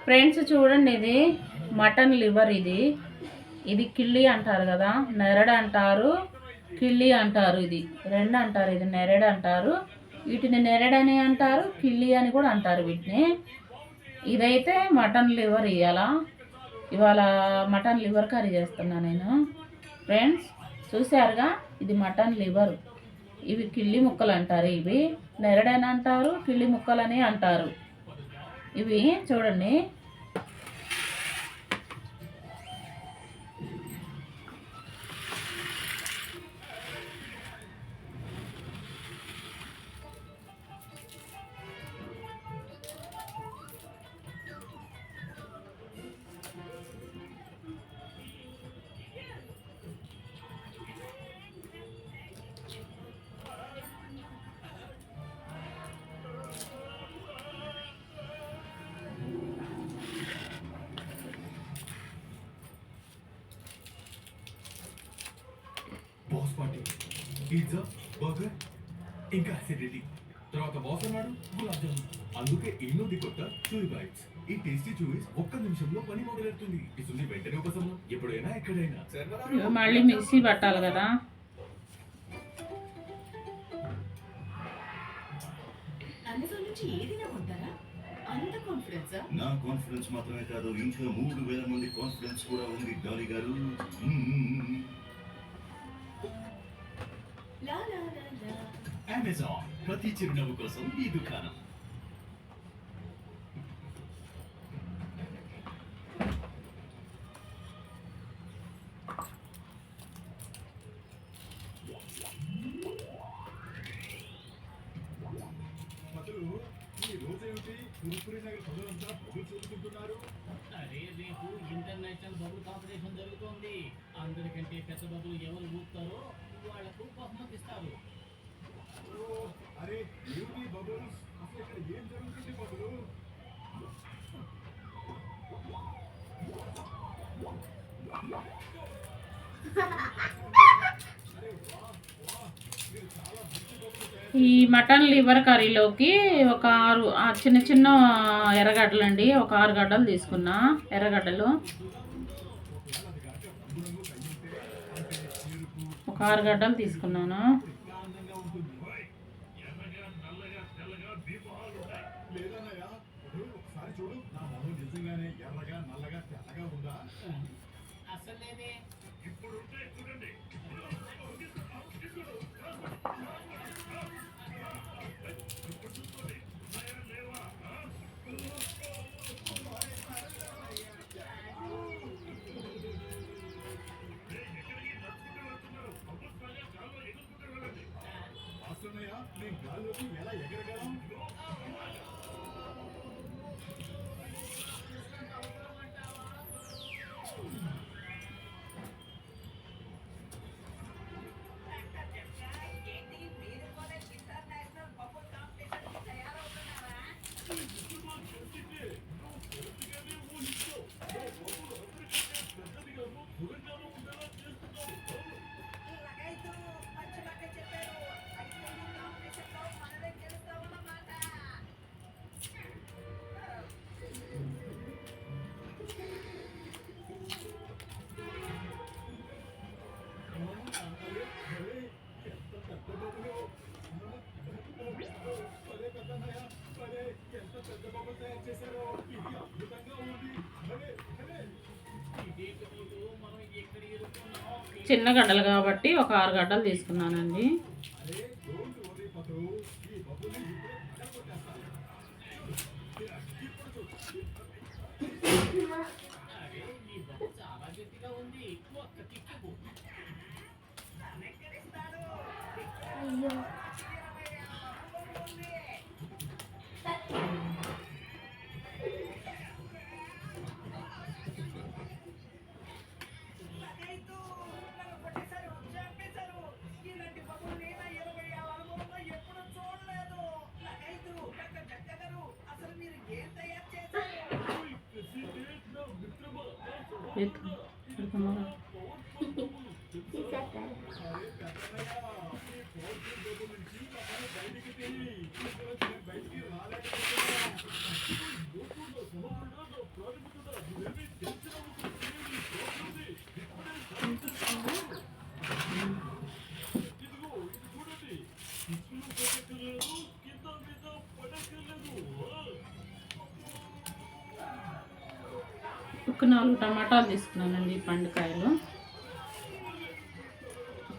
Friends చూడండి, ఇది mutton liver. ఇది కిళ్ళి అంటారు కదా, నెరడ అంటారు, కిళ్ళి అంటారు. ఇది రెండు అంటారు. ఇది నెరడ అంటారు, వీటిని నెరడని అంటారు, కిళ్ళి అని కూడా అంటారు వీటిని. ఇదైతే మటన్ లివర్. ఇవాళ మటన్ లివర్ కర్రీ చేస్తున్నా నేను. ఫ్రెండ్స్ చూసారుగా, ఇది మటన్ లివర్. ఇవి కిళ్ళి ముక్కలు అంటారు. ఇవి నెరడని అంటారు, కిళ్ళి ముక్కలని అంటారు. ఇవి చూడండి. బాస్ పార్టీ, పిజ్జా, బర్గర్, ఇంకా అసిడిటీ. తర్వాత బాస్ అన్నాడు గులాబ్ జామున్. అందుకే ఎన్నోది కొత్త చూయి బైట్స్. ఈ టేస్టీ చూయిస్ ఒక్క నిమిషంలో పని మొదలెడుతుంది. ఇస్తుంది వెంటనే ఉపశమనం, ఎప్పుడైనా ఎక్కడైనా. మళ్ళీ మిక్సీ పట్టాలి కదా. నా కాన్ఫిడెన్స్ మాత్రమే కాదు, ఇంకా 3000 మంది కాన్ఫిడెన్స్ కూడా ఉంది డాలీ గారు. అమెజాన్, ప్రతి చిరునవ్వు కోసం ఈ దుకాణం. అరే, రేపు ఇంటర్నేషనల్ బబుల్ కాంపిటీషన్ జరుగుతోంది. అందరికంటే పెద్ద బబుల్ ఎవరు ఊపుతారో వాళ్లకు బహుమతి ఇస్తారు. అరే ఏమిటి బబుల్స్? అసలు ఇక్కడ ఏం జరుగుతుంది బబులు? ఈ మటన్ లివర్ కర్రీలోకి ఒక 6 చిన్న చిన్న ఎర్రగడ్డలు అండి. ఒక 6 గడ్డలు తీసుకున్నా. ఎర్రగడ్డలు ఒక 6 గడ్డలు తీసుకున్నాను. చిన్న గడ్డలు కాబట్టి ఒక 6 గడ్డలు తీసుకున్నానండి. ఒక 4 టమాటాలు తీసుకున్నానండి. పండుకాయలు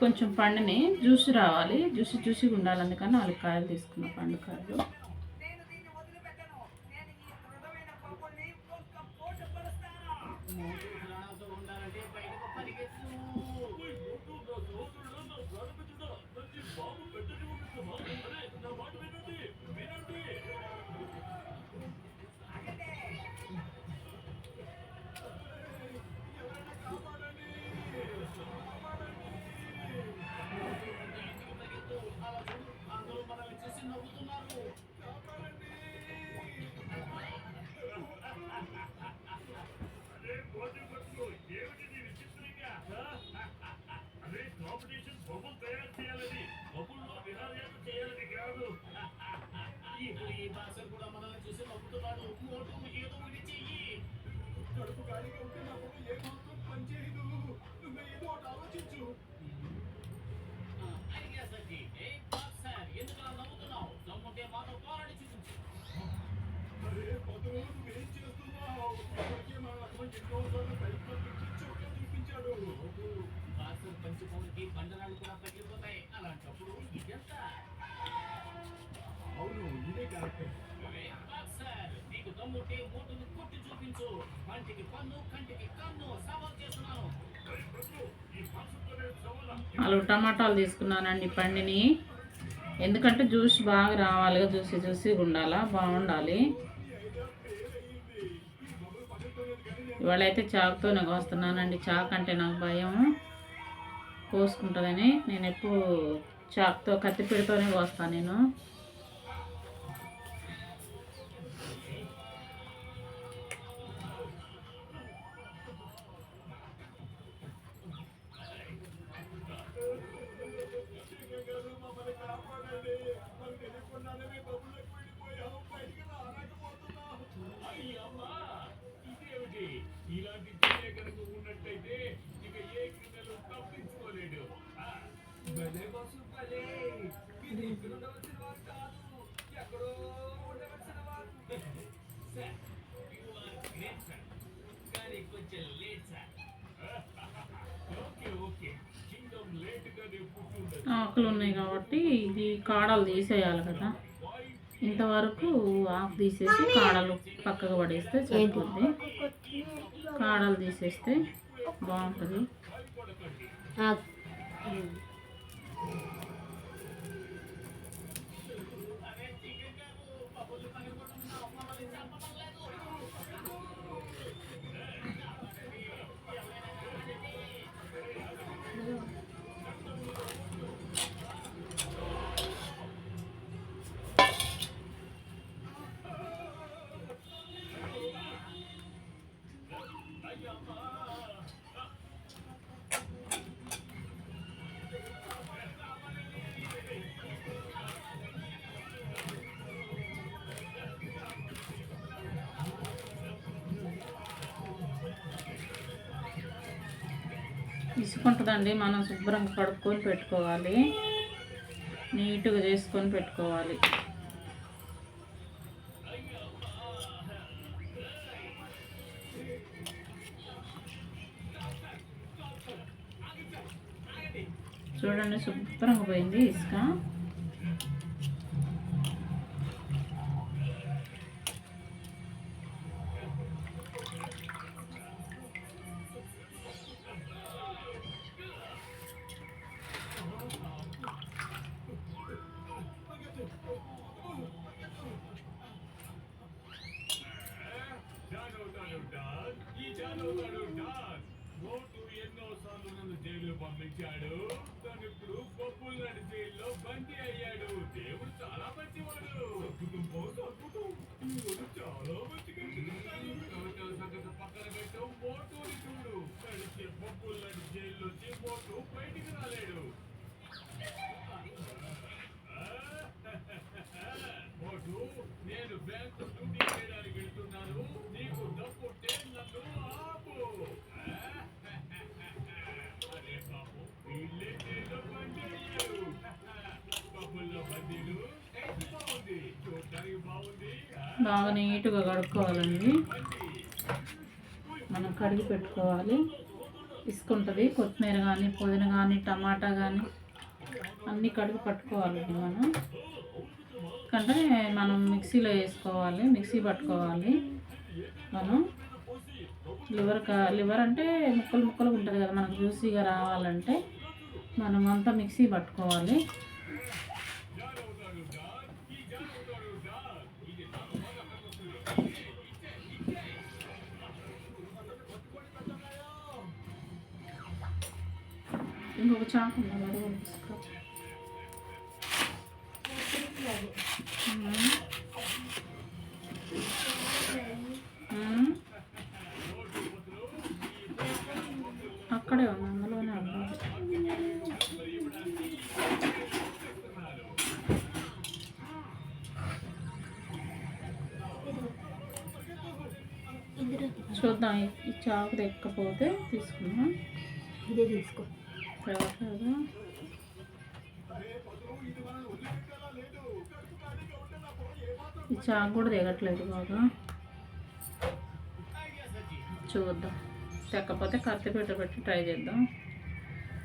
కొంచెం పండుని జ్యూస్ రావాలి, జ్యూసీగా ఉండాలి, అందుకని 4 కాయలు తీసుకున్నా పండుకాయలు. ప్రాణాలతో ఉండాలంటే బయటకు పరిగెత్తు. అందరూ మనల్ని చూసి నవ్వుతున్నారు. ఇప్పుడు ఈ భాషలు కూడా మనల్ని చూసి నవ్వుతున్నాడు. మోటు ఏదో ఒకటి చెయ్యి. కడుపు ఖాళీగా ఉంటే నా బొమ్మ ఏమాత్రం పనిచేయదు. నువ్వు ఏదో ఒకటి ఆలోచించు. ఐడియా సజ్జి. ఏ బాక్సర్, ఎందుకు అలా నవ్వుతున్నావు? దమ్ముంటే మాతో పోరాడి చూపించు. అరే పొద్దున నువ్వేం చేస్తున్నావు? ఇప్పటికే మా అమ్మ ఎన్నోసార్లు ప్రయత్నం చూపించాడు. బాక్సర్ పంచుకోవడానికి బండరాళ్ళు కూడా పగిలిపోతాయి. అలాంటప్పుడు ఇదంతా అవును, ఇదే కరెక్ట్. బాక్సర్, నీకు దమ్ముంటే మోటును కొట్టి చూపించు. కంటికి పన్ను, కంటికి కన్ను. సవాల్ చేస్తున్నాను. 4 టమాటాలు తీసుకున్నానండి పండిని, ఎందుకంటే జ్యూస్ బాగా రావాలిగా, జ్యూసీగా ఉండాలా, బాగుండాలి. ఇవాళ అయితే చాకుతోనే కోస్తున్నానండి. చాకు అంటే నాకు భయం, కోసుకుంటుందని. నేను ఎప్పుడు చాకుతో, కత్తిపీడతోనే కోస్తాను నేను. ఇలాంటి చర్య కనుక ఉన్నట్టయితే ఇక ఏ క్రిమినల్ తప్పించుకోలేడు. భలే బస్సు భలే. ఇది ఇక్కడ ఉండవలసిన వారు కాదు, ఎక్కడో ఉండవలసిన వారు. Sir, you are great sir, కానీ కొంచెం late sir. Okay, Kingdom late గానే పుట్టిండదు. ఆకులు ఉన్నాయి కాబట్టి ఇది కాడలు తీసేయాలి కదా. ఇంతవరకు ఆకు తీసేసి కాడలు పక్కకు పడేస్తే సరిపోద్ది. కాడలు తీసేస్తే బాగుంటుంది. ఇసుకుంటుందండి, మనం శుభ్రంగా కడుక్కొని పెట్టుకోవాలి, నీట్గా చేసుకొని పెట్టుకోవాలి. చూడండి, శుభ్రంగా పోయింది ఇసుక. మోటు ఎన్నోసార్లు నన్ను జైలు పంపించాడు. తను ఇప్పుడు పప్పుల్లాంటి జైల్లో బందీ అయ్యాడు. దేవుడు చాలా మంచివాడు. చాలా మంచిగా సంగతి పక్కన పెట్టు, మోటుని చూడు. నడిచే పప్పుల్లాంటి జైల్లోంచి మోటు బయటికి రాలేడు. మోటు, నేను బ్యాంకు డ్యూటీ చేయడానికి వెళ్తున్నాను. నీకు డబ్బుంటే నన్ను ఆపు. అరే బాబు, వీళ్ళే జైల్లో బందీ అయ్యారు. పప్పుల్లో బందీలు బాగుంది, చూడటానికి బాగుంది. బాగా నీట్గా కడుక్కోవాలండి. మనం కడిగి పెట్టుకోవాలి. ఇసుకుంటుంది. కొత్తిమీర కానీ, పుదీనా కానీ, టమాటా కానీ అన్నీ కడిగి పట్టుకోవాలండి మనం. ఎందుకంటే మనం మిక్సీలో వేసుకోవాలి, మిక్సీ పట్టుకోవాలి. మనం లివర్ అంటే ముక్కలు ముక్కలు ఉంటుంది కదా, మనకు జ్యూసీగా రావాలంటే మనం అంతా మిక్సీ పట్టుకోవాలి. ఇంకొక చాకు ఉన్నది, అది కూడా తీసుకో. అక్కడే ఉంది, అందులోనే ఉంది. చూద్దాం, ఈ చాకు ఎక్కపోతే తీసుకుందాం. ఇదే తీసుకో. రావట్లేదు. ఈ చాకు కూడా దిగట్లేదు బాగా. చూద్దాం, తెక్కపోతే కత్తి పెట్టి ట్రై చేద్దాం.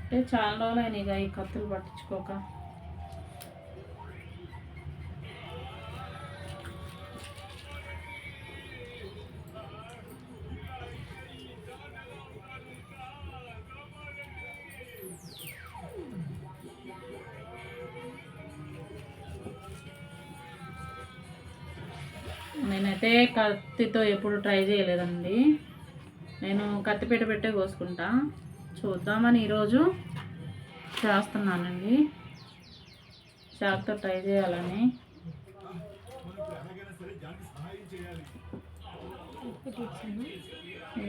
అంటే చాలా రోజులు అయినాయిగా ఈ కత్తులు పట్టించుకోక. నేనైతే కత్తితో ఎప్పుడు ట్రై చేయలేదండి. నేను కత్తిపీట పెట్టే కోసుకుంటా. చూద్దామని ఈరోజు చేస్తున్నానండి, చాకుతో ట్రై చేయాలని.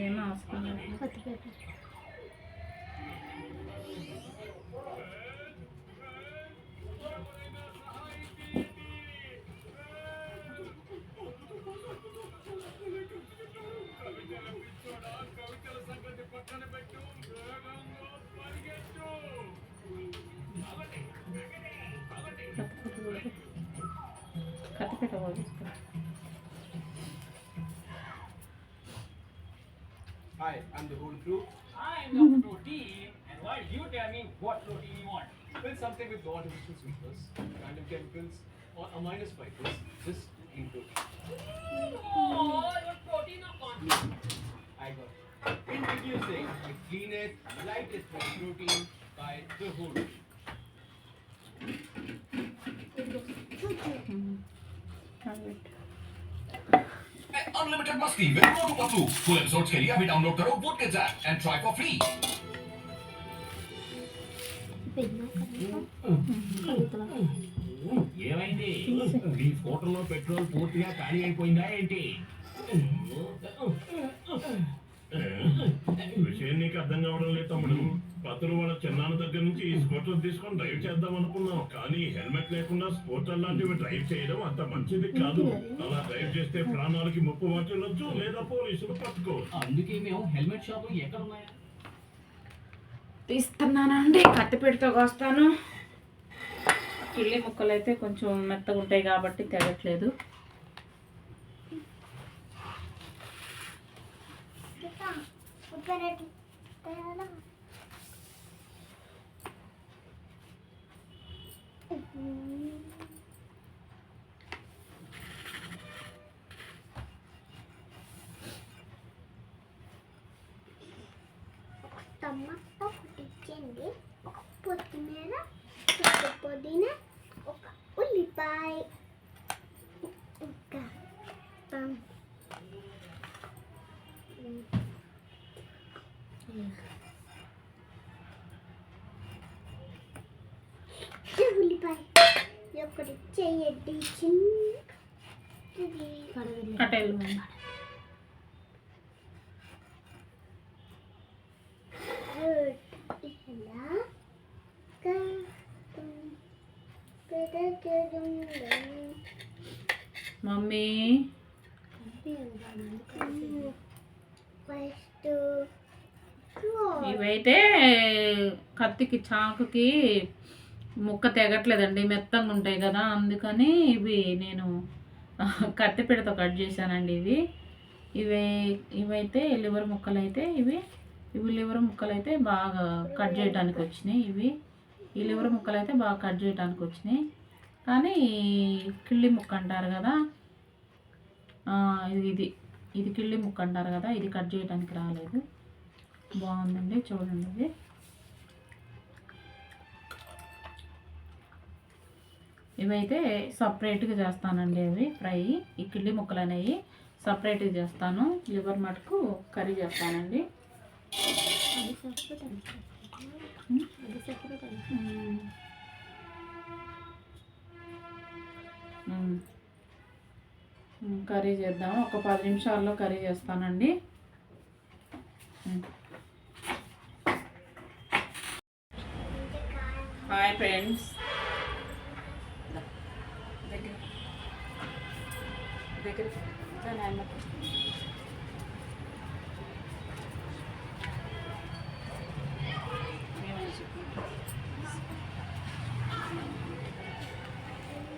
ఏం అవసరం లేదు. కత్తిపీట కూడా. Hi, I'm the whole crew. I am the protein, and why you tell me what protein you want? Fill something with no artificial sweeteners, random chemicals, or amino fibers. Just eat protein. Oh, your protein or corn? I got it. Introducing the cleanest, lightest protein by the whole. Unlimited मस्ती with Motu Patlu. Full episodes के लिए अभी download करो Voot Kids app and try for free. ఏమైంది? నీ స్కూటర్లో petrol పూర్తిగా ఖాళీ అయిపోయిందా ఏంటి? విషయం నీకు అర్థం కావడం లేదు తమ్ముడు. పత్రులు వాళ్ళ చిన్నాన్న దగ్గర నుంచి ఈ స్కూటర్ తీసుకొని డ్రైవ్ చేద్దాం అనుకున్నాం, కానీ హెల్మెట్ లేకుండా స్కూటర్ లాంటివి డ్రైవ్ చేయడం అంత మంచిది కాదు. అలా డ్రైవ్ చేస్తే ప్రాణాలకి ముప్పు వచ్చుండొచ్చు, లేదా పోలీసులు పట్టుకోవచ్చు. అందుకే మేము హెల్మెట్ షాపులు ఎక్కడ ఉన్నాయా తీస్తున్నానండి. కత్తిపీటతో కోస్తాను. కిళ్ళి ముక్కలు అయితే కొంచెం మెత్తగా ఉంటాయి కాబట్టి తెగట్లేదు. టమాటా ఒకటి ఇచ్చేయండి, ఒక కొత్తిమీర, ఒక పుదీనా, ఒక ఉల్లిపాయ, ఇంకా ఉల్లిపాయ ఒకటి చేయండి. చిన్నది కట్టెలు మమ్మీ. ఇవైతే కత్తికి చాకుకి ముక్క తెగట్లేదండి, మెత్తంగా ఉంటాయి కదా, అందుకని ఇవి నేను కత్తిపీటతో కట్ చేశానండి. ఇవి ఇవైతే లివర్ ముక్కలు అయితే ఇవి లివర్ ముక్కలు అయితే బాగా కట్ చేయడానికి వచ్చినాయి. ఈ లివర్ ముక్కలు అయితే బాగా కట్ చేయడానికి వచ్చినాయి. కానీ కిళ్ళి ముక్క అంటారు కదా, ఇది కిళ్ళి ముక్క అంటారు కదా, ఇది కట్ చేయడానికి రాలేదు. బాగుందండి, చూడండి. ఇది ఇవైతే సపరేట్గా చేస్తానండి. అవి ఫ్రై, ఈ కిళ్ళి ముక్కలు అనేవి సపరేట్గా చేస్తాను. లివర్ మటుకు కర్రీ చేస్తానండి. కర్రీ చేద్దాము. ఒక 10 నిమిషాల్లో కర్రీ చేస్తానండి. హాయ్ ఫ్రెండ్స్,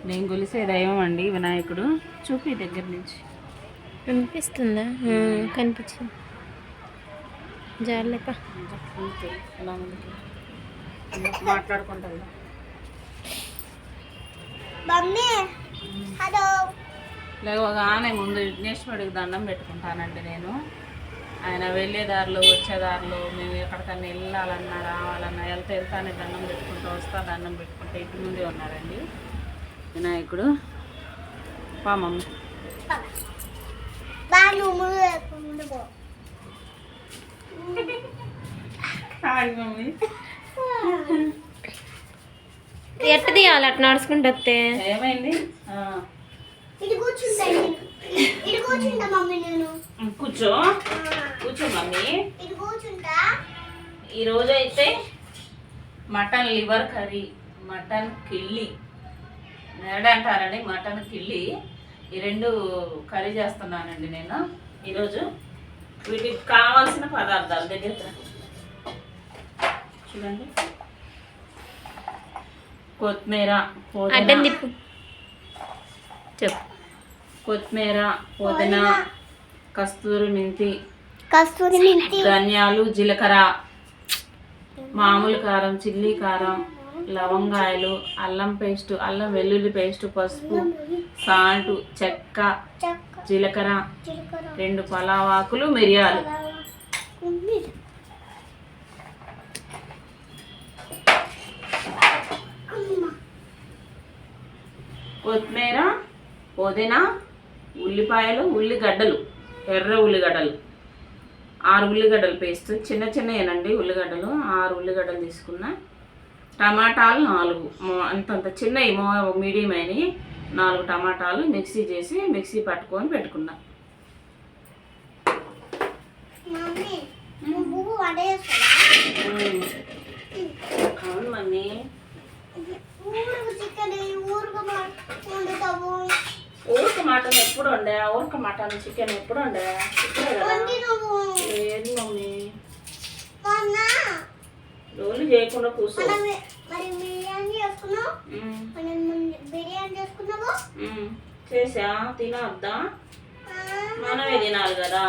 నేను కొలిసే దైవం అండి వినాయకుడు. చూపి దగ్గర నుంచి కనిపిస్తుందా? కనిపించింది. జాలేప ఎలా ఉంది మాట్లాడుకుంటా. Mummy hello. లేవగానే ముందు విఘ్నేశ్వరుడికి దండం పెట్టుకుంటానండి నేను. ఆయన వెళ్ళేదారిలో వచ్చేదారిలో మేము ఎక్కడికన్నా వెళ్ళాలన్నా రావాలన్నా వెళ్తానే దండం పెట్టుకుంటూ దండం పెట్టుకుంటూ ఇంటి ముందే ఉన్నాడండి వినాయకుడు. పా మమ్మీ మమ్మీ ఎట్ట తీయాలి? అట్లా నడుచుకుంటూ వస్తే ఏమైంది? కూర్చుంటా మమ్మీ. నేను కూర్చో మమ్మీ. కూర్చుంటా. ఈరోజు అయితే మటన్ లివర్ కర్రీ, మటన్ కిళ్ళి నెరడ అంటారండి, మటన్ కిళ్ళి, ఈ 2 కర్రీ చేస్తున్నానండి నేను ఈరోజు. వీటికి కావాల్సిన పదార్థాలు దగ్గర చూడండి. కొత్తిమీర, పుదీనా, కస్తూరి మెంతి, ధనియాలు, జీలకర్ర, మామూలు కారం, చిల్లీ కారం, లవంగాయలు, అల్లం పేస్టు, అల్లం వెల్లుల్లి పేస్టు, పసుపు, సాల్ట్, చెక్క, జీలకర్ర, 2 పలావాకులు, మిరియాలు. కొత్తిమీర, పుదీనా, ఉల్లిపాయలు, ఉల్లిగడ్డలు, ఎర్ర ఉల్లిగడ్డలు, 6 ఉల్లిగడ్డలు పేస్ట్, చిన్నవేనండి ఉల్లిగడ్డలు. 6 ఉల్లిగడ్డలు తీసుకున్నా. టమాటాలు 4, అంతంత చిన్నవి, మీడియం అయినవి 4 టమాటాలు మిక్సీ పట్టుకొని పెట్టుకున్నా. అవును మమ్మీ. ఊరిక మటన్ ఎప్పుడు వండా? ఊరిక మటన్ చికెన్ ఎప్పుడు వండా? లేదు మమ్మీ, రోజులు చేయకుండా కూర్చో. చేసా తినొద్దా? మనమే తినాలి కదా.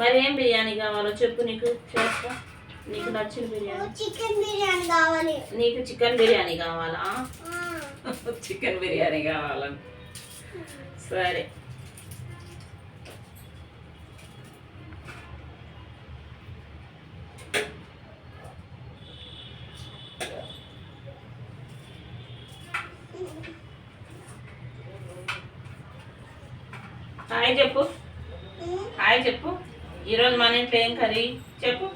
మరి ఏం బిర్యానీ కావాలో చెప్పు, నీకు చేస్తా. నీకు నచ్చిన బిర్యానీ. చికెన్ బిర్యానీ కావాలి. నీకు చికెన్ బిర్యానీ కావాలా? చికెన్ బిర్యానీ కావాలని. సరే, హాయ్ చెప్పు. హాయ్ చెప్పు. ఈరోజు మన ఇంట్లో ఏం కర్రీ చెప్పు.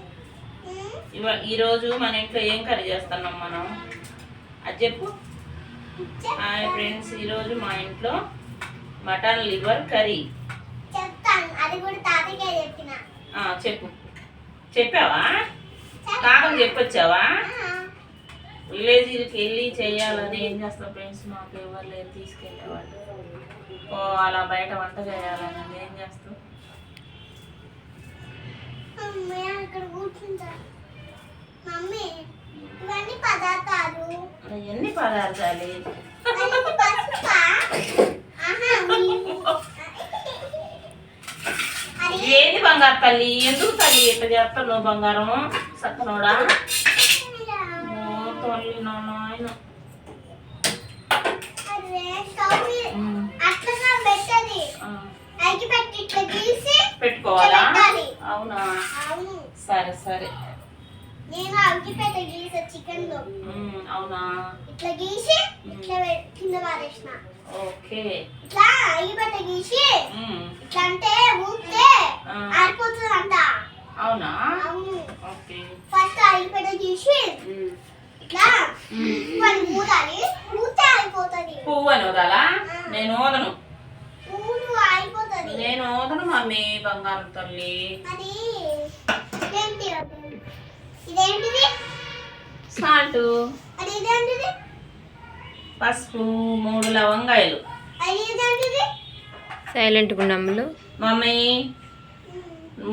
ఈరోజు మన ఇంట్లో ఏం కర్రీ చేస్తున్నాం మనం, అది చెప్పు. హాయ్ ఫ్రెండ్స్, ఈరోజు మా ఇంట్లో మటన్ లివర్ కర్రీ. చెప్పు. చెప్పావా? తాతకు చెప్పొచ్చావా? విలేజ్కి వెళ్ళి చేయాలని. ఏం చేస్తావు ఫ్రెండ్స్, మాకు ఎవరు లేరు తీసుకెళ్ళేవాళ్ళు. అలా బయట వంట చేయాలని ఏం చేస్తావు? ఇవన్నీ పదార్థాలు. ఎన్ని పదార్థాలు? తల్లి ఎందుకు తల్లి ఇట్లా చేస్తాను బంగారం సక్కనోడా ఓ తల్లి నా నాయన అరే స్టవ్ అట్లా పెట్టది ఐకి పెట్టి ఇట్లా గీసి పెట్టుకోవాలా పెట్టాలి. అవునా అవును సరే సరే నేను అగ్గి పెట్టి గీసా చికెన్ లో అవునా ఇట్లా గీసి ఇట్లా కింద పారేసిన ఓకే ఇట్లా అగ్గి పెట్టి గీసి ఇట్లా అంటే ఊపితే ఆరిపోతుందంట. అవునా అవును ఓకే ఫస్ట్ అగ్గి పెట్టి గీసి ఇట్లా మరి మూడాలి మూతే ఆరిపోతుంది. పువ్వు అని వదాలా నేను ఓదను పూలు ఆరిపోతుంది. నేను ఓదను మమ్మీ బంగారం తల్లి అది ఏంటి ఇదేంటిది సాల్ట్ అది ఇదేంటిది పసుపు 3 లవంగాయలు అది ఇదేంటిది సైలెంట్గా ఉండమ్ములు. మమ్మీ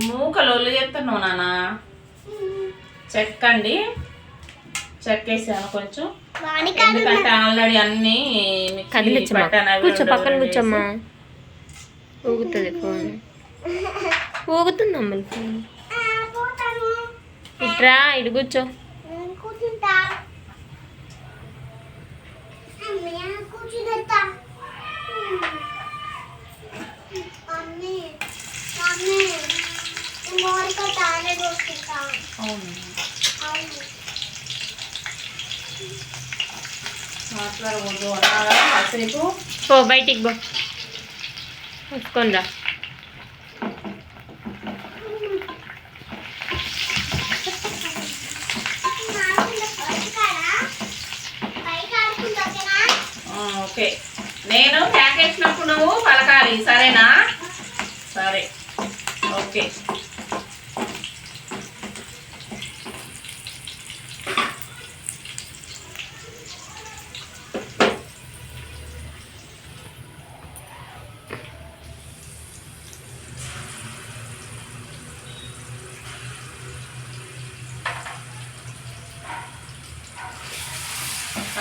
మూకలు చేస్తున్నావు నాన్న చెక్కండి చెక్కేసాను కొంచెం వాడికాడు ఎందుకంటే ఆల్రెడీ అన్ని కదిలిచ్చమ్మా కూర్చో పక్కన కూర్చోమ్మా. ఊగుతుంది ఫోన్ ఊగుతుంది అమ్మలు ఫోన్. పోతాను ఇట్రా ఇటు కూర్చో. కూర్చుంటా అమ్మయ్య కూర్చుంటా మమ్మీ మమ్మీ మోరిక తానే కూర్చుంటా. అవును అవును మాట్లాడకూడదు అన్నారా కాసేపు పో బయటికి పో చూసుకొని రా. ఓకే నేను ప్యాకేసినప్పుడు నువ్వు పలకాలి సరేనా సరే ఓకే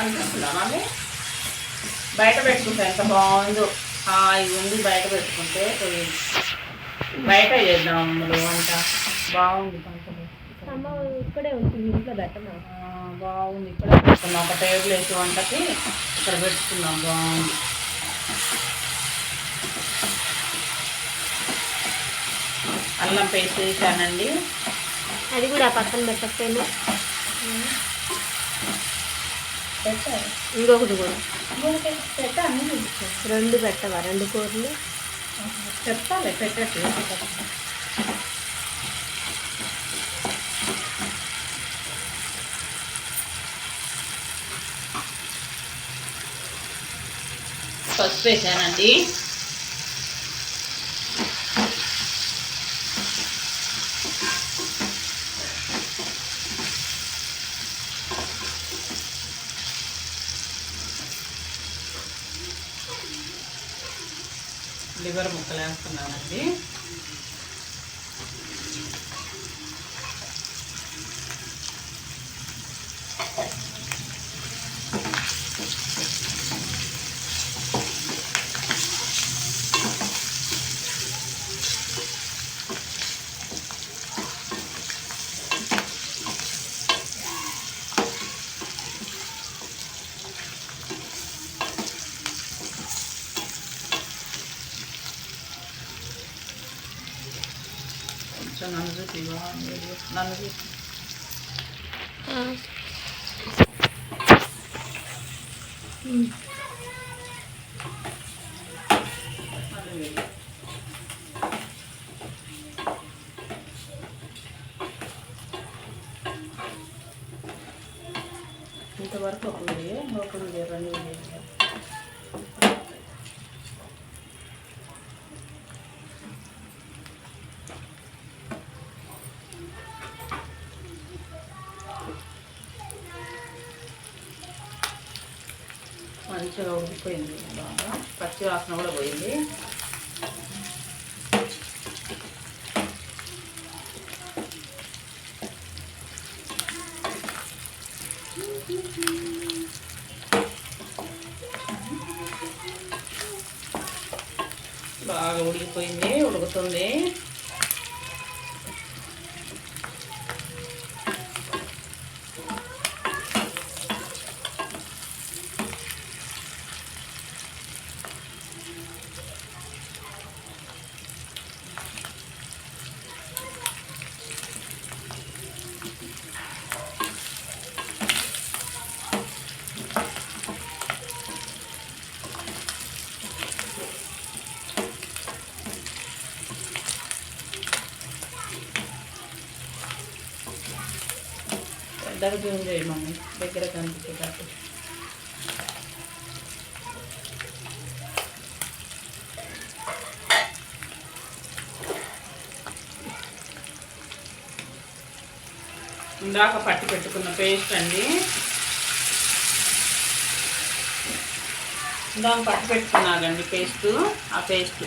అనిపిస్తుందా మమ్మీ బయట పెట్టుకుంటే ఎంత బాగుందో హాయిగా ఉంది బయట పెట్టుకుంటే పోయింది బయట చేద్దాం అమ్మలు వంట బాగుంది ఇక్కడే ఉంటుంది ఇంట్లో పెట్టమా. బాగుంది ఇక్కడ పెట్టుకున్నాం ఒక టేబుల్ వేసి వంటకి ఇక్కడ పెట్టుకున్నాం బాగుంది అల్లం పేస్ట్ వేసానండి అది కూడా పక్కన పెట్టకపోయినా పెట్టారు ఇంకొకటి కూడా పెట్టాను 2 పెట్టవా 2 కూరలు. చెప్పాలి పెట్టట్టు పసుపు వేసానండి లివర్ ముక్కలు వేస్తున్నానండి కొంచెం నన్ను చూపి నన్ను చూపి ఇంతవరకు ఒక వీడియో ఇంకొక వీడియో 2 వీడియో మంచిగా ఉడికిపోయింది బాగా పచ్చి వాసన కూడా పోయింది బాగా ఉడికిపోయింది ఉడుకుతుంది పెద్దగా జూమ్ చేయి మమ్మీ, దగ్గర కనిపించేటట్టు. ఇందాక పట్టి పెట్టుకున్న పేస్ట్ అండి. ఇందాక పట్టి పెట్టుకున్నాగండి పేస్ట్. ఆ పేస్ట్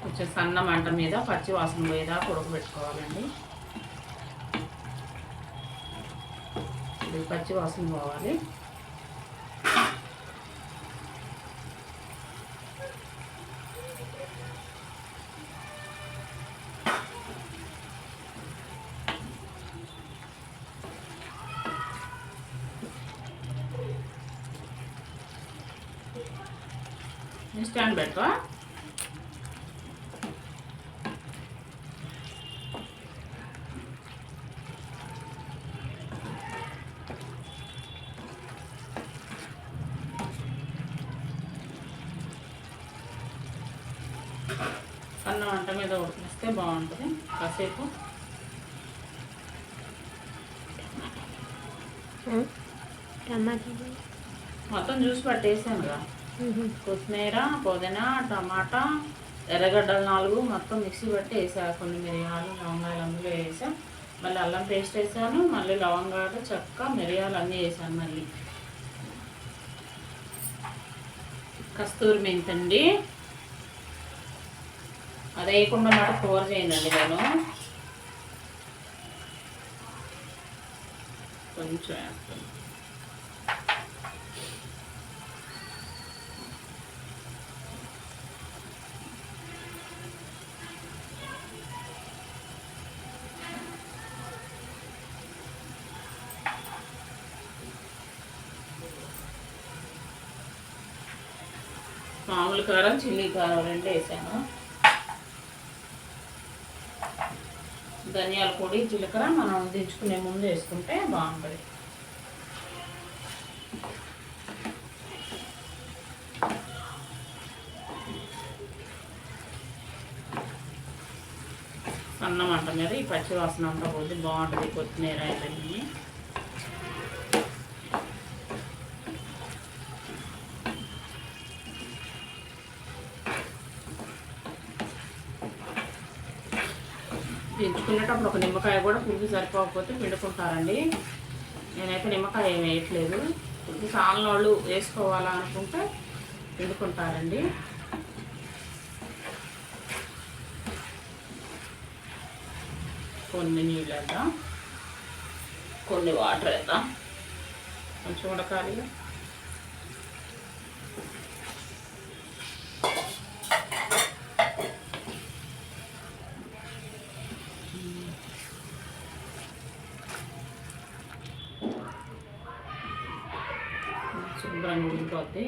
కొంచెం సన్న మంట మీద పచ్చి వాసన పోయేదాకా ఉడకబెట్టుకోవాలండి. ఇది పచ్చి వాసన పోవాలి. స్టాండ్ పెట్టుకో. అన్నం వంట మీద ఉడికిస్తే బాగుంటుంది. కాసేపు టమాటా మొత్తం జ్యూస్ పట్టేసానుగా. కొత్తిమీర, పుదీనా, టమాటా, ఎర్రగడ్డలు 4 మొత్తం మిక్సీ పట్టి వేసా. కొన్ని మిరియాలు, లవంగాలు అందులో వేసా. మళ్ళీ అల్లం పేస్ట్ వేసాను. మళ్ళీ లవంగాలు, చెక్క, మిరియాలు అన్నీ వేసాను. మళ్ళీ కస్తూరి మెంతండి, అది వేయకుండా మాట కూర చేయండి నేను. కొంచెం వేస్తాను. మామూలు కారం, చిల్లీ కారం 2 వేసాను. ధనియాల పొడి, జీలకర్ర మనం దించుకునే ముందు వేసుకుంటే బాగుంటుంది. సన్న మంట మీద ఈ పచ్చి వాసన అంతా పోతే బాగుంటుంది. కొత్తిమీర ఇవన్నీ దించుకునేటప్పుడు ఒక నిమ్మకాయ కూడా పులుపు సరిపోకపోతే పిండుకుంటారండి. నేనైతే నిమ్మకాయ ఏమి వేయట్లేదు. పులుపు సాలిన వాళ్ళు వేసుకోవాలా అనుకుంటే పిండుకుంటారండి. కొన్ని నీళ్ళు వేద్దాం, కొన్ని వాటర్ వేద్దాం. కొంచెం ఉడకాలి. శుభ్రంగా ఉడికిపోద్ది.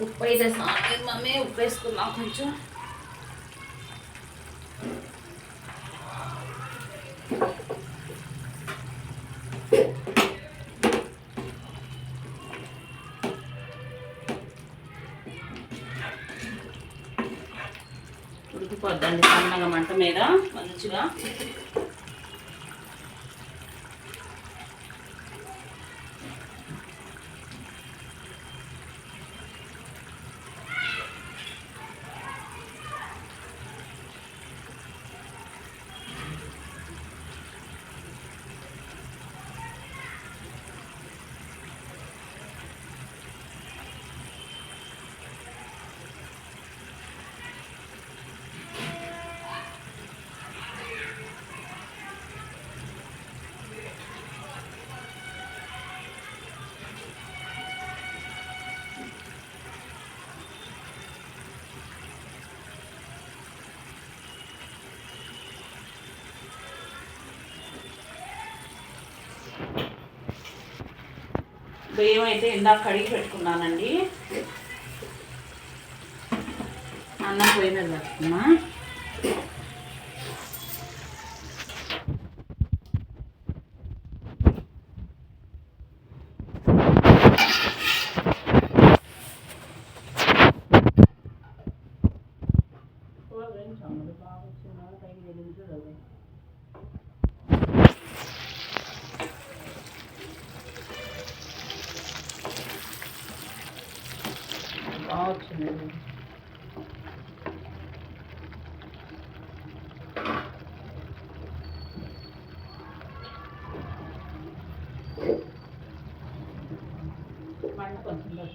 ఉప్పు అయితే సాయం మమ్మీ, ఉప్పు వేసుకున్నాం కొంచెం. ఉడికిపోద్దండి సన్నగా మంట మీద మంచిగా. బియ్యం అయితే ఇందాక కడిగి పెట్టుకున్నానండి. అన్నం పొయ్యి మీద పెట్టుకున్నా. బాగుంది. మంట కొంచెం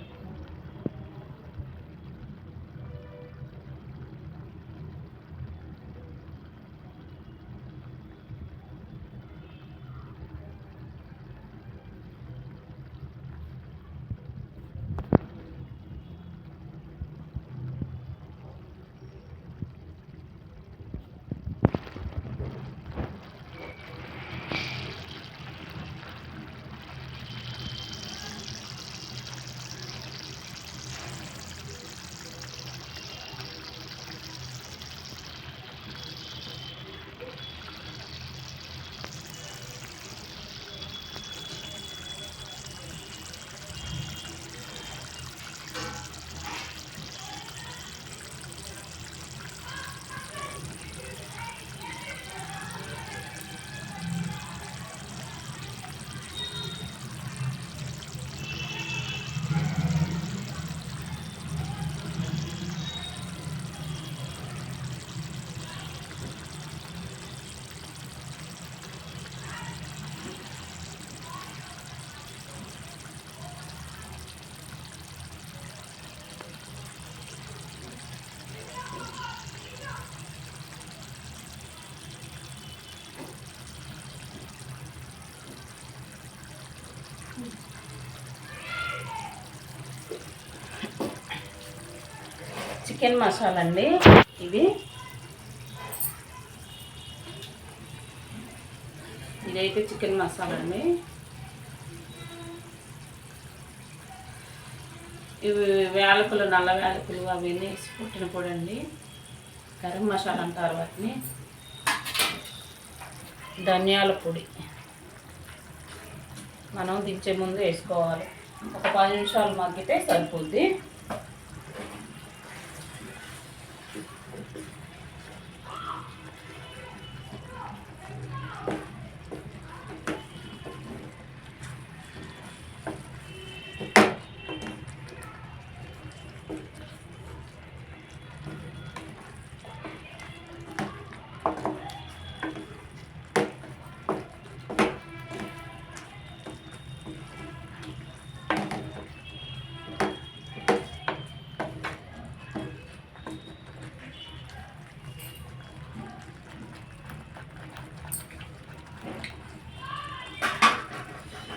చికెన్ మసాలా అండి ఇది. ఇదైతే చికెన్ మసాలా అండి. ఇవి వేలకులు, నల్ల వేలకులు అవన్నీ వేసి పుట్టిన పొడి అండి. గరం మసాలా అంటారు వాటిని. ధనియాల పొడి మనం దించే ముందు వేసుకోవాలి. ఒక 10 నిమిషాలు మగ్గితే సరిపోద్ది.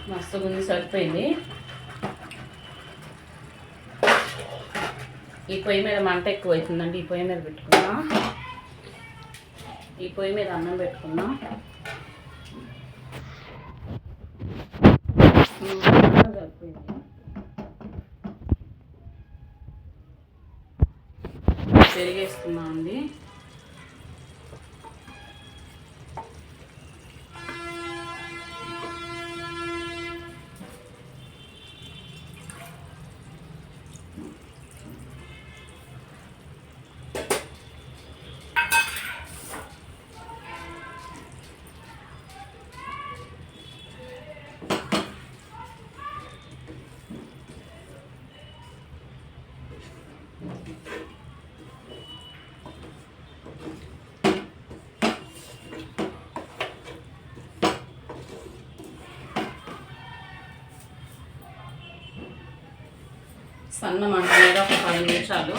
మస్తు ఉంది, సరిపోయింది. ఈ పొయ్యి మీద మంట ఎక్కువ అవుతుందండి. ఈ పొయ్యి మీద పెట్టుకున్నా. ఈ పొయ్యి మీద అన్నం పెట్టుకున్నా. సరిపోయింది. పెరిగేస్తున్నా అండి. సన్న మంట మీద ఒక 10 నిమిషాలు.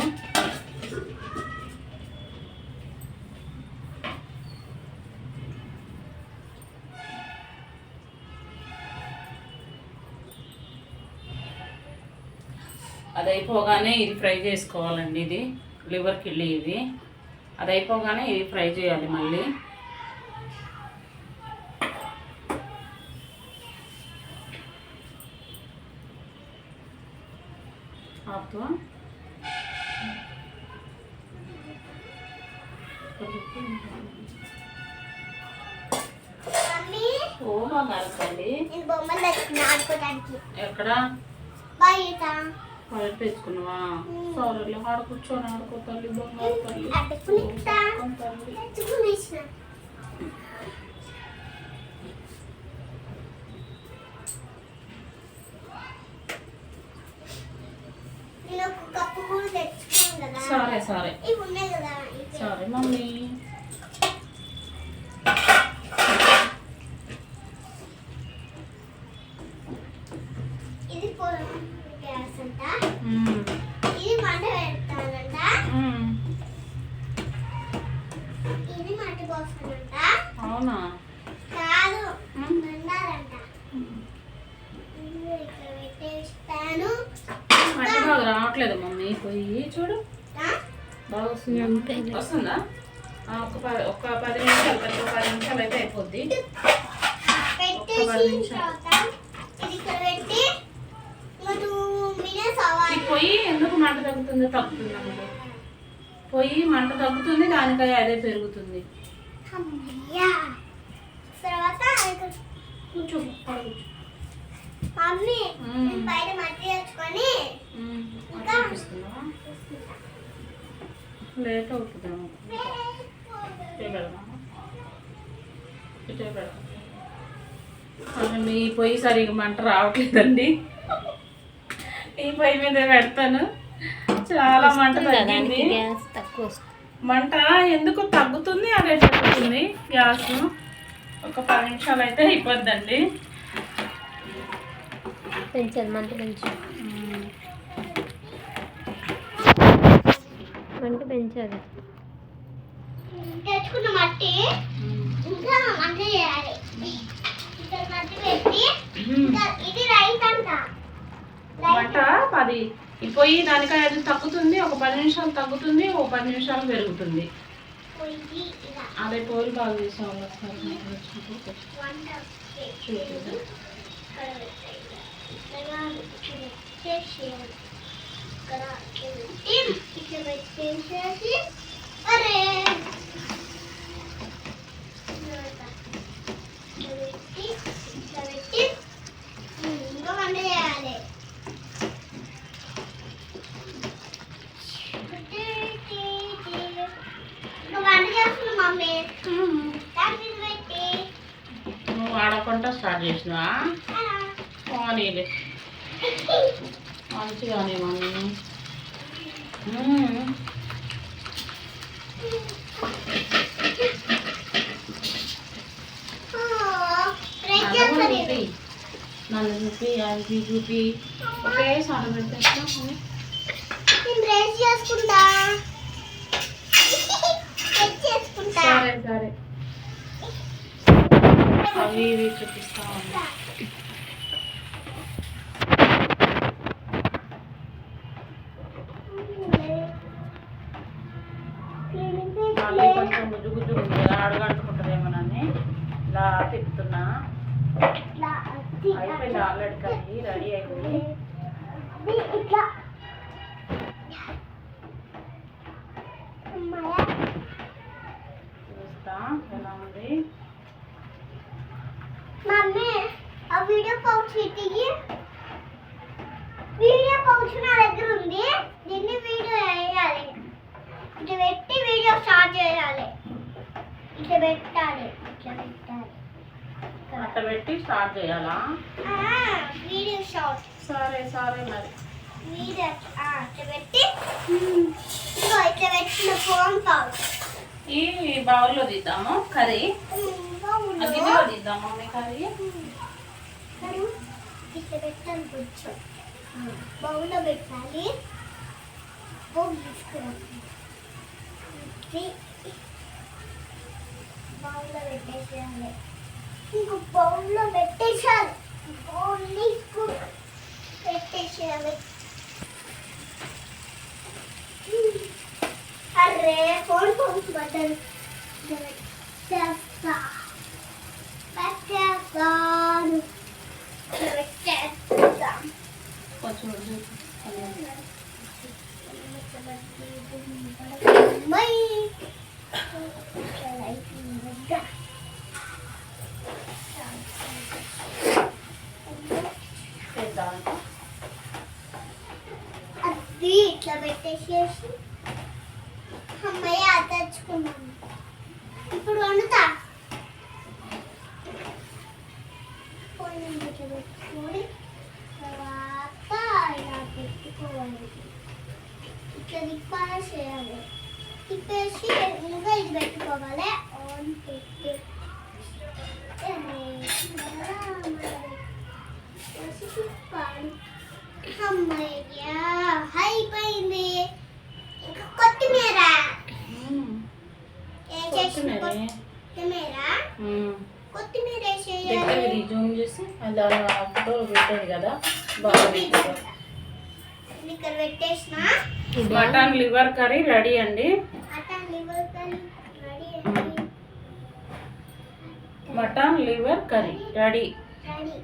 అది అయిపోగానే ఇది ఫ్రై చేసుకోవాలండి. ఇది లివర్ కిళ్ళి ఇది. అది అయిపోగానే ఇది ఫ్రై చేయాలి మళ్ళీ. క్లాత్. మమ్మీ ఓ బంగారు తల్లి. నేను బొమ్మలు తెచ్చుకున్నా ఆడుకోవడానికి. ఎక్కడ బయట బయట తెచ్చుకున్నావా? సరేలే, ఆడ కూర్చొని ఆడుకో తల్లి, బంగారు తల్లి. అడుక్కునిస్తా తల్లి. తెచ్చుకునేసిన. నేను ఒక కప్పు కూడా తెచ్చుకున్నాను కదా. సరే సరే ఇవి ఉన్నాయి కదా ఇవి. సరే మమ్మీ. ఇది గ్యాస్ అంట. మ్మ్. ఇది మంట పెడతానంట. మ్మ్. ఇది మంట పోస్తానంట. అవునా? కాదు మ్మ్. మండాలంట. ఇది ఇక్కడ పెట్టేస్తాను. మంట బాగా రావట్లేదు మమ్మీ. పోయి చూడు, ఆ? బాగా వస్తుంది. వస్తుందా? ఒక 10 నిమిషాలు, పెద్ద 10 నిమిషాలు అయితే అయిపోద్ది. పెట్టేసిన తర్వాత ఇది ఇక్కడ పెట్టి ఇంకా 2 minutes ఈ అవ్వాలి. పొయ్యి ఎందుకు మంట తగ్గుతుందో తగ్గుతుంది అమ్మలో. పొయ్యి మంట తగ్గుతుంది, దానికాయ అదే పెరుగుతుంది. అమ్మయ్యా. తర్వాత ఇక్కడ కూర్చో, అక్కడ కూర్చో. మమ్మీ మ్మ్. నేను బయట మట్టి తెచ్చుకొని ఇంకా చూపిస్తున్నావా? లేట్ అవుతుందేమో. ఇటే పెడదామా? ఇటే పెడదాం. అసలు మీ పొయ్యి సరిగ్గా మంట రావట్లేదండి. ఈ పొయ్యి మీద పెడతాను. చాలా మంట తగ్గింది. గ్యాస్ తక్కువ వస్తుంది. మంట ఎందుకు తగ్గుతుంది, అదే తగ్గుతుంది గ్యాస్. ఒక 10 నిమిషాలు అయితే అయిపోద్దండి. పెంచాలి, మంట పెంచాలి, మంట పెంచాలి. తెచ్చుకున్న మట్టి ఇంకా మంట చేయాలి. ఇక్కడ మట్టి పెట్టి ఇంకా ఇది రైట్ అంట. మంట 10, ఈ పొయ్యి దానికాయ అది తగ్గుతుంది. ఒక 10 నిమిషాలు తగ్గుతుంది, ఒక 10 నిమిషాలు పెరుగుతుంది. ఇది ఇలా అదే పోలు బాగా చేసాం ఒకసారి. వంట చూడలేదు. ఇక్కడ పెట్టాలి. ఇక్కడ పెట్టేసేయాలి. ఇక్కడ పెట్టి ఇక్కడ పెట్టేసేసి అరే ఇక్కడ పెట్టి ఇంకా వంట చేయాలి. ఇంకా వంట చేస్తున్నా మమ్మీ. దాని మీద పెట్టి నువ్వు ఆడకుండా స్టార్ట్ చేసినావా? పోనీలే, మంచిగానే మమ్మీ. నన్ను చూపి, అది చూపి ఒకేసారి పెట్టేస్తా. నేను బ్రష్ చేసుకుంటా. బ్రష్ చేసుకుంటా. సరే సరే, అవి ఇవి చూపిస్తా ఉన్నా. మళ్ళీ కొంచెం గుజ్జు గుజ్జు ఉంది, అడగంటుకుంటుందేమోనని ఇలా తిప్పుతున్నా. అయిపోయింది ఆల్రెడీ, కర్రీ రెడీ అయిపోయింది. ఇట్లా చూస్తా ఎలా ఉంది. మమ్మీ ఆ వీడియో పౌచ్ ఇటికి వీడియో పౌచ్ నా దగ్గర ఉంది. దీన్ని వీడియో వేయాలి. ఇట్లా పెట్టి వీడియో స్టార్ట్ చేయాలి. ఇట్లా పెట్టాలి. ఇట్లా పెట్టాలి. అట్ట పెట్టి స్టార్ట్ చేయాలా? వీడియో షార్ట్ సరే సరే మరి. వీడియో ఇట్లా పెట్టి ఇట్లా పెట్టిన ఫోన్ పౌచ్ ఈ బౌల్లో తీద్దాము కర్రీ. ఆ గిన్నెలో తీద్దాం మమ్మీ కర్రీ. ఇట్లా పెట్టాలి. కొంచెం బౌల్లో పెట్టాలి. బౌల్ తీసుకురావాలి. బౌల్లో పెట్టేసేయాలి. ఇంకో బౌల్లో పెట్టేసాలి. బౌల్ తీసుకు పెట్టేసేయాలి. అరే ఫోన్ పౌచ్ బటన్ పెట్టేస్తా. పెట్టేస్తాను. పెట్టేస్తా. కొంచెం ఇట్లా లైట్గా అది ఇట్లా పెట్టేసేసి అమ్మాయి అతచ్చుకున్నాను. ఇప్పుడు వండుతా. పొయ్యి ఇట్లా పెట్టుకొని తర్వాత ఇలా పెట్టుకోవాలి. ఇట్లా తిప్పాలి చేయాలి. తిప్పేసి ఇంకా ఇది పెట్టుకోవాలి. ఆన్ పెట్టి తిప్పాలి. అమ్మయ్యా అయిపోయింది. ఇంకా కొత్తిమీర కొత్తిమీర వేసేయాలి. జూమ్ చేసి అలా ఫోటో పెట్టాడు కదా బాగా పెట్టాడు. ఇక్కడ పెట్టేసిన మటన్ లివర్ కర్రీ రెడీ అండి. Mutton liver curry ready. Ready.